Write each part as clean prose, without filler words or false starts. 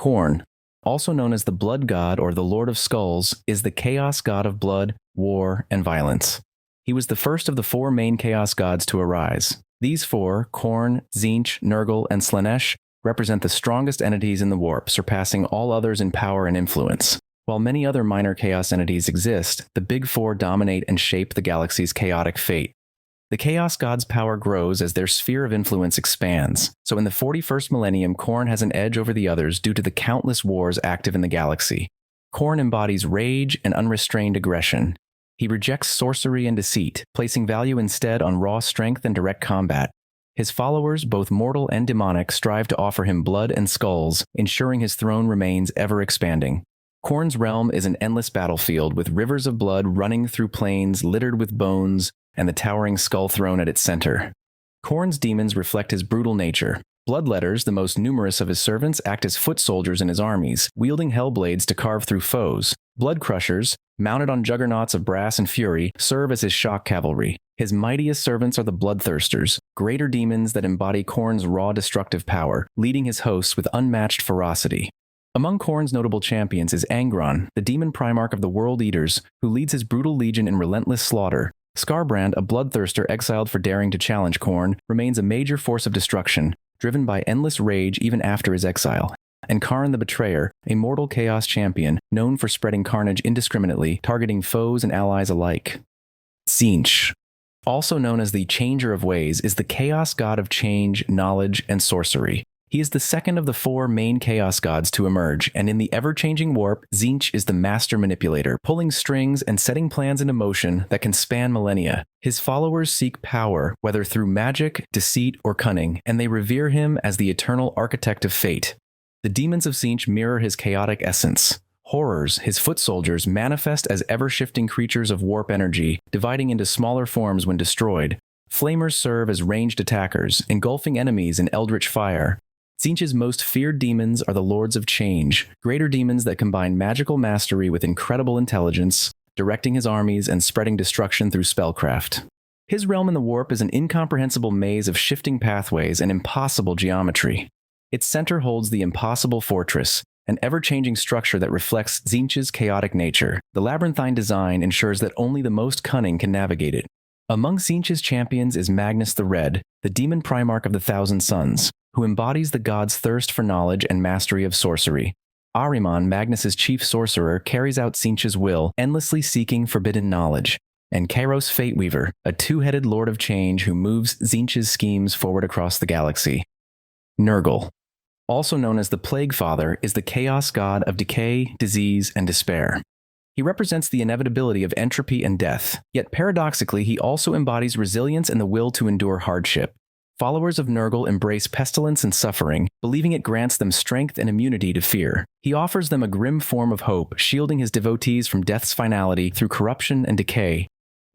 Khorne, also known as the Blood God or the Lord of Skulls, is the chaos god of blood, war, and violence. He was the first of the four main chaos gods to arise. These four, Khorne, Tzeentch, Nurgle, and Slaanesh, represent the strongest entities in the warp, surpassing all others in power and influence. While many other minor chaos entities exist, the big four dominate and shape the galaxy's chaotic fate. The Chaos God's power grows as their sphere of influence expands, so in the 41st millennium, Khorne has an edge over the others due to the countless wars active in the galaxy. Khorne embodies rage and unrestrained aggression. He rejects sorcery and deceit, placing value instead on raw strength and direct combat. His followers, both mortal and demonic, strive to offer him blood and skulls, ensuring his throne remains ever expanding. Khorne's realm is an endless battlefield with rivers of blood running through plains littered with bones and the towering skull throne at its center. Khorne's demons reflect his brutal nature. Bloodletters, the most numerous of his servants, act as foot soldiers in his armies, wielding hellblades to carve through foes. Blood crushers, mounted on juggernauts of brass and fury, serve as his shock cavalry. His mightiest servants are the bloodthirsters, greater demons that embody Khorne's raw destructive power, leading his hosts with unmatched ferocity. Among Khorne's notable champions is Angron, the demon primarch of the World Eaters, who leads his brutal legion in relentless slaughter. Skarbrand, a bloodthirster exiled for daring to challenge Khorne, remains a major force of destruction, driven by endless rage even after his exile. And Khorne the Betrayer, a mortal chaos champion, known for spreading carnage indiscriminately, targeting foes and allies alike. Tzeentch, also known as the Changer of Ways, is the chaos god of change, knowledge, and sorcery. He is the second of the four main chaos gods to emerge, and in the ever-changing warp, Tzeentch is the master manipulator, pulling strings and setting plans into motion that can span millennia. His followers seek power, whether through magic, deceit, or cunning, and they revere him as the eternal architect of fate. The demons of Tzeentch mirror his chaotic essence. Horrors, his foot soldiers, manifest as ever-shifting creatures of warp energy, dividing into smaller forms when destroyed. Flamers serve as ranged attackers, engulfing enemies in eldritch fire. Tzeentch's most feared demons are the Lords of Change, greater demons that combine magical mastery with incredible intelligence, directing his armies and spreading destruction through spellcraft. His realm in the warp is an incomprehensible maze of shifting pathways and impossible geometry. Its center holds the Impossible Fortress, an ever-changing structure that reflects Tzeentch's chaotic nature. The labyrinthine design ensures that only the most cunning can navigate it. Among Tzeentch's champions is Magnus the Red, the demon primarch of the Thousand Suns, who embodies the god's thirst for knowledge and mastery of sorcery. Ahriman, Magnus's chief sorcerer, carries out Tzeentch's will, endlessly seeking forbidden knowledge. And Kairos Fateweaver, a two-headed lord of change who moves Tzeentch's schemes forward across the galaxy. Nurgle, also known as the Plague Father, is the chaos god of decay, disease, and despair. He represents the inevitability of entropy and death, yet paradoxically he also embodies resilience and the will to endure hardship. Followers of Nurgle embrace pestilence and suffering, believing it grants them strength and immunity to fear. He offers them a grim form of hope, shielding his devotees from death's finality through corruption and decay.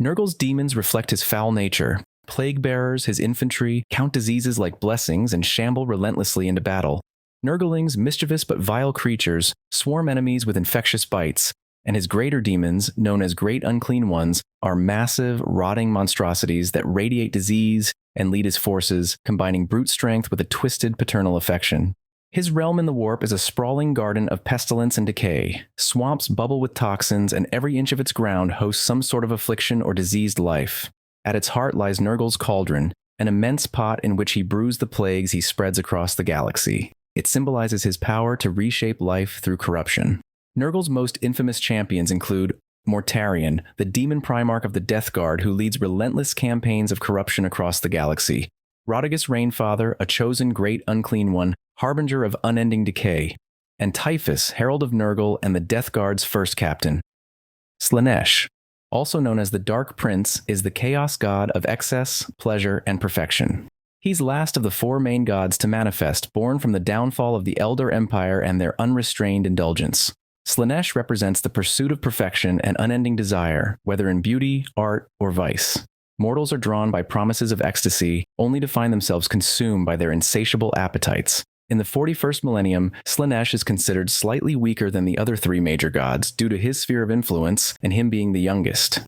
Nurgle's demons reflect his foul nature. Plague bearers, his infantry, count diseases like blessings and shamble relentlessly into battle. Nurglings, mischievous but vile creatures, swarm enemies with infectious bites, and his greater demons, known as Great Unclean Ones, are massive, rotting monstrosities that radiate disease and lead his forces, combining brute strength with a twisted paternal affection. His realm in the warp is a sprawling garden of pestilence and decay. Swamps bubble with toxins, and every inch of its ground hosts some sort of affliction or diseased life. At its heart lies Nurgle's cauldron, an immense pot in which he brews the plagues he spreads across the galaxy. It symbolizes his power to reshape life through corruption. Nurgle's most infamous champions include Mortarion, the demon primarch of the Death Guard who leads relentless campaigns of corruption across the galaxy. Rodigus Rainfather, a chosen great unclean one, harbinger of unending decay. And Typhus, herald of Nurgle and the Death Guard's first captain. Slaanesh, also known as the Dark Prince, is the chaos god of excess, pleasure, and perfection. He's last of the four main gods to manifest, born from the downfall of the Elder Empire and their unrestrained indulgence. Slaanesh represents the pursuit of perfection and unending desire, whether in beauty, art, or vice. Mortals are drawn by promises of ecstasy, only to find themselves consumed by their insatiable appetites. In the 41st millennium, Slaanesh is considered slightly weaker than the other three major gods due to his sphere of influence and him being the youngest.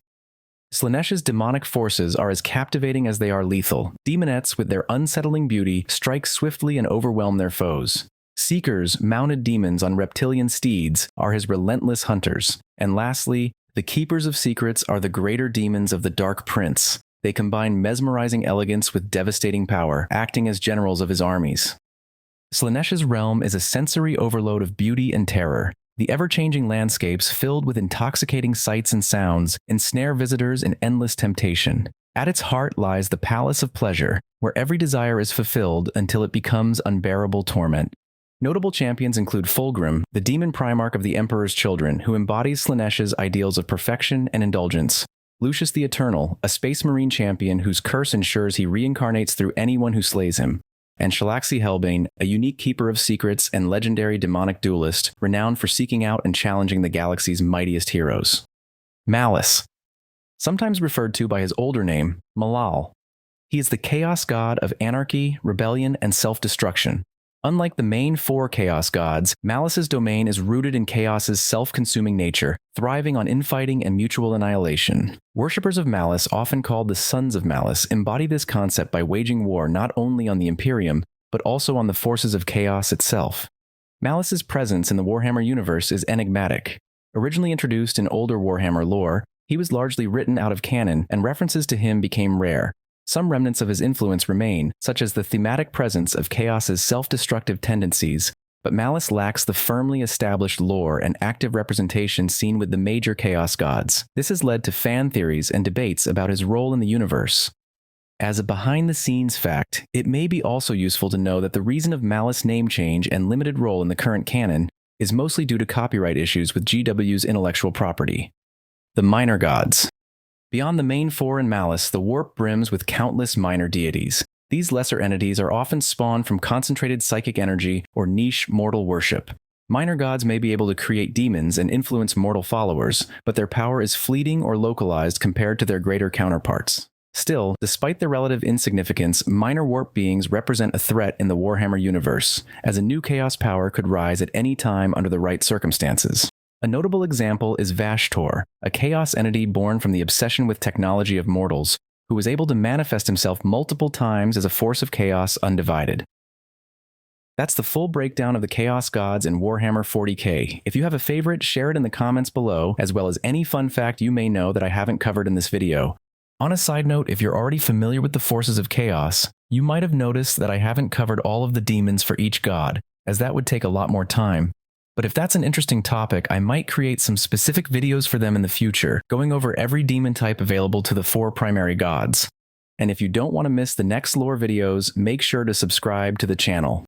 Slaanesh's demonic forces are as captivating as they are lethal. Demonettes, with their unsettling beauty, strike swiftly and overwhelm their foes. Seekers, mounted demons on reptilian steeds, are his relentless hunters. And lastly, the Keepers of Secrets are the greater demons of the Dark Prince. They combine mesmerizing elegance with devastating power, acting as generals of his armies. Slaanesh's realm is a sensory overload of beauty and terror. The ever-changing landscapes, filled with intoxicating sights and sounds, ensnare visitors in endless temptation. At its heart lies the Palace of Pleasure, where every desire is fulfilled until it becomes unbearable torment. Notable champions include Fulgrim, the demon primarch of the Emperor's Children, who embodies Slaanesh's ideals of perfection and indulgence. Lucius the Eternal, a space marine champion whose curse ensures he reincarnates through anyone who slays him. And Shalaxi Hellbane, a unique keeper of secrets and legendary demonic duelist, renowned for seeking out and challenging the galaxy's mightiest heroes. Malice, sometimes referred to by his older name, Malal. He is the chaos god of anarchy, rebellion, and self-destruction. Unlike the main four chaos gods, Malice's domain is rooted in chaos's self-consuming nature, thriving on infighting and mutual annihilation. Worshippers of Malice, often called the Sons of Malice, embody this concept by waging war not only on the Imperium, but also on the forces of chaos itself. Malice's presence in the Warhammer universe is enigmatic. Originally introduced in older Warhammer lore, he was largely written out of canon, and references to him became rare. Some remnants of his influence remain, such as the thematic presence of Chaos's self-destructive tendencies, but Malice lacks the firmly established lore and active representation seen with the major Chaos gods. This has led to fan theories and debates about his role in the universe. As a behind-the-scenes fact, it may be also useful to know that the reason of Malice name change and limited role in the current canon is mostly due to copyright issues with GW's intellectual property. The Minor Gods. Beyond the main four in Malice, the warp brims with countless minor deities. These lesser entities are often spawned from concentrated psychic energy or niche mortal worship. Minor gods may be able to create demons and influence mortal followers, but their power is fleeting or localized compared to their greater counterparts. Still, despite their relative insignificance, minor warp beings represent a threat in the Warhammer universe, as a new chaos power could rise at any time under the right circumstances. A notable example is Vashtor, a chaos entity born from the obsession with technology of mortals, who was able to manifest himself multiple times as a force of chaos undivided. That's the full breakdown of the Chaos Gods in Warhammer 40k. If you have a favorite, share it in the comments below, as well as any fun fact you may know that I haven't covered in this video. On a side note, if you're already familiar with the forces of chaos, you might have noticed that I haven't covered all of the demons for each god, as that would take a lot more time. But if that's an interesting topic, I might create some specific videos for them in the future, going over every demon type available to the four primary gods. And if you don't want to miss the next lore videos, make sure to subscribe to the channel.